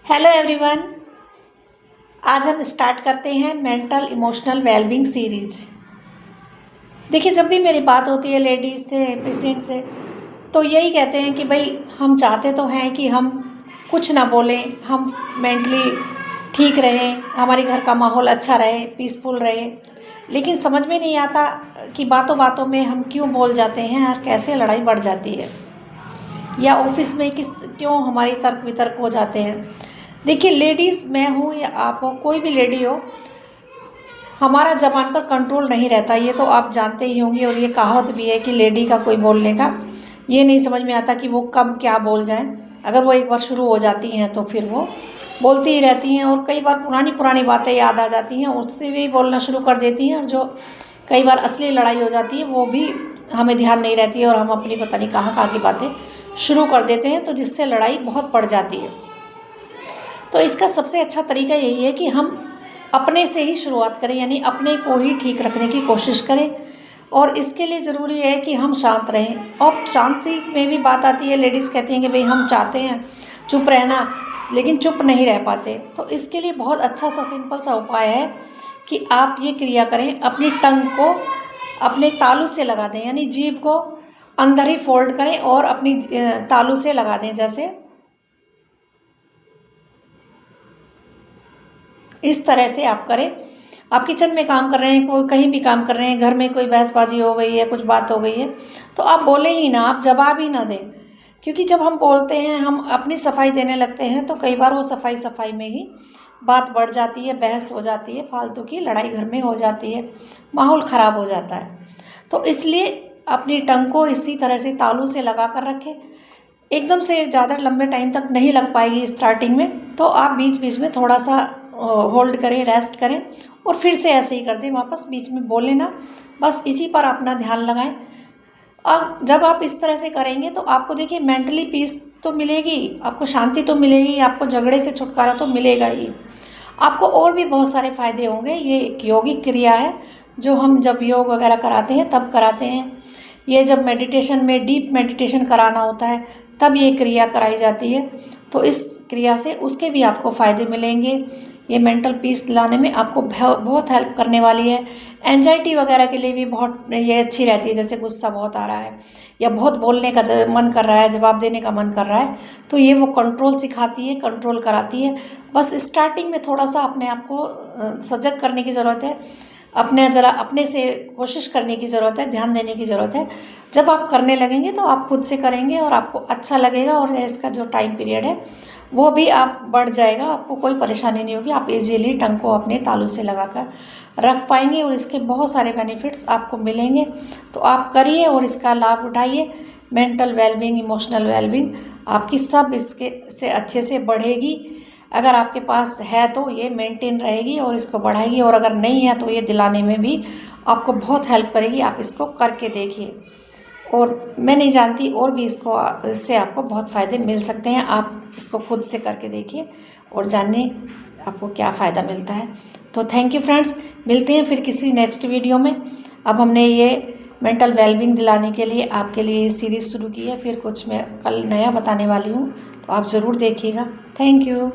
Hello everyone. आज हम start करते हैं मेंटल इमोशनल वेलबींग सीरीज। देखिए, जब भी मेरी बात होती है लेडीज़ से, पेशेंट से, तो यही कहते हैं कि भाई हम चाहते तो हैं कि हम कुछ ना बोलें, हम मेंटली ठीक रहें, हमारे घर का माहौल अच्छा रहे, पीसफुल रहे, लेकिन समझ में नहीं आता कि बातों बातों में हम क्यों बोल जाते हैं और कैसे लड़ाई बढ़ जाती है, या ऑफिस में क्यों हमारी तर्क वितर्क हो जाते हैं। देखिए, लेडीज़ मैं हूँ या आप हो, कोई भी लेडी हो, हमारा ज़बान पर कंट्रोल नहीं रहता, ये तो आप जानते ही होंगे। और ये कहावत भी है कि लेडी का कोई बोलने का ये नहीं समझ में आता कि वो कब क्या बोल जाएं। अगर वो एक बार शुरू हो जाती हैं तो फिर वो बोलती ही रहती हैं, और कई बार पुरानी पुरानी बातें याद आ जाती हैं, उससे भी बोलना शुरू कर देती हैं, और जो कई बार असली लड़ाई हो जाती है वो भी हमें ध्यान नहीं रहती है, और हम अपनी पता नहीं कहाँ कहाँ की बातें शुरू कर देते हैं, तो जिससे लड़ाई बहुत बढ़ जाती है। तो इसका सबसे अच्छा तरीका यही है कि हम अपने से ही शुरुआत करें, यानी अपने को ही ठीक रखने की कोशिश करें। और इसके लिए ज़रूरी है कि हम शांत रहें। और शांति में भी बात आती है, लेडीज़ कहती हैं कि भाई हम चाहते हैं चुप रहना, लेकिन चुप नहीं रह पाते। तो इसके लिए बहुत अच्छा सा सिंपल सा उपाय है कि आप ये क्रिया करें, अपनी टंग को अपने तालू से लगा दें, यानी जीभ को अंदर ही फोल्ड करें और अपनी तालू से लगा दें। जैसे इस तरह से आप करें। आप किचन में काम कर रहे हैं, कोई कहीं भी काम कर रहे हैं, घर में कोई बहसबाजी हो गई है, कुछ बात हो गई है, तो आप बोले ही ना, आप जवाब ही ना दें। क्योंकि जब हम बोलते हैं, हम अपनी सफाई देने लगते हैं, तो कई बार वो सफाई सफाई में ही बात बढ़ जाती है, बहस हो जाती है, फालतू की लड़ाई घर में हो जाती है, माहौल ख़राब हो जाता है। तो इसलिए अपनी टंग को इसी तरह से तालू से लगा कर रखें। एकदम से ज़्यादा लंबे टाइम तक नहीं लग पाएगी स्टार्टिंग में, तो आप बीच बीच में थोड़ा सा होल्ड करें, रेस्ट करें, और फिर से ऐसे ही कर दें, वापस बीच में बोलें ना, बस इसी पर अपना ध्यान लगाएं। और जब आप इस तरह से करेंगे तो आपको देखिए मेंटली पीस तो मिलेगी, आपको शांति तो मिलेगी, आपको झगड़े से छुटकारा तो मिलेगा ही, आपको और भी बहुत सारे फ़ायदे होंगे। ये एक यौगिक क्रिया है जो हम जब योग वगैरह कराते हैं तब कराते हैं। ये जब मेडिटेशन में डीप मेडिटेशन कराना होता है तब ये क्रिया कराई जाती है। तो इस क्रिया से उसके भी आपको फ़ायदे मिलेंगे। ये मेंटल पीस लाने में आपको बहुत हेल्प करने वाली है। एंजाइटी वगैरह के लिए भी बहुत ये अच्छी रहती है। जैसे गुस्सा बहुत आ रहा है या बहुत बोलने का मन कर रहा है, जवाब देने का मन कर रहा है, तो ये वो कंट्रोल सिखाती है, कंट्रोल कराती है। बस स्टार्टिंग में थोड़ा सा अपने आप को सजग करने की ज़रूरत है, अपने से कोशिश करने की ज़रूरत है, ध्यान देने की ज़रूरत है। जब आप करने लगेंगे तो आप खुद से करेंगे और आपको अच्छा लगेगा, और इसका जो टाइम पीरियड है वो भी आप बढ़ जाएगा, आपको कोई परेशानी नहीं होगी। आप इजीली टंग को अपने तालू से लगाकर रख पाएंगे, और इसके बहुत सारे बेनिफिट्स आपको मिलेंगे। तो आप करिए और इसका लाभ उठाइए। मेंटल वेलबींग, इमोशनल वेलबींग आपकी सब इसके से अच्छे से बढ़ेगी। अगर आपके पास है तो ये मेंटेन रहेगी और इसको बढ़ाएगी, और अगर नहीं है तो ये दिलाने में भी आपको बहुत हेल्प करेगी। आप इसको करके देखिए, और मैं नहीं जानती और भी इससे आपको बहुत फ़ायदे मिल सकते हैं। आप इसको खुद से करके देखिए और जानिए आपको क्या फ़ायदा मिलता है। तो थैंक यू फ्रेंड्स, मिलते हैं फिर किसी नेक्स्ट वीडियो में। अब हमने ये मेंटल वेलबींग दिलाने के लिए आपके लिए ये सीरीज़ शुरू की है, फिर कुछ मैं कल नया बताने वाली हूँ, तो आप ज़रूर देखिएगा। Thank you.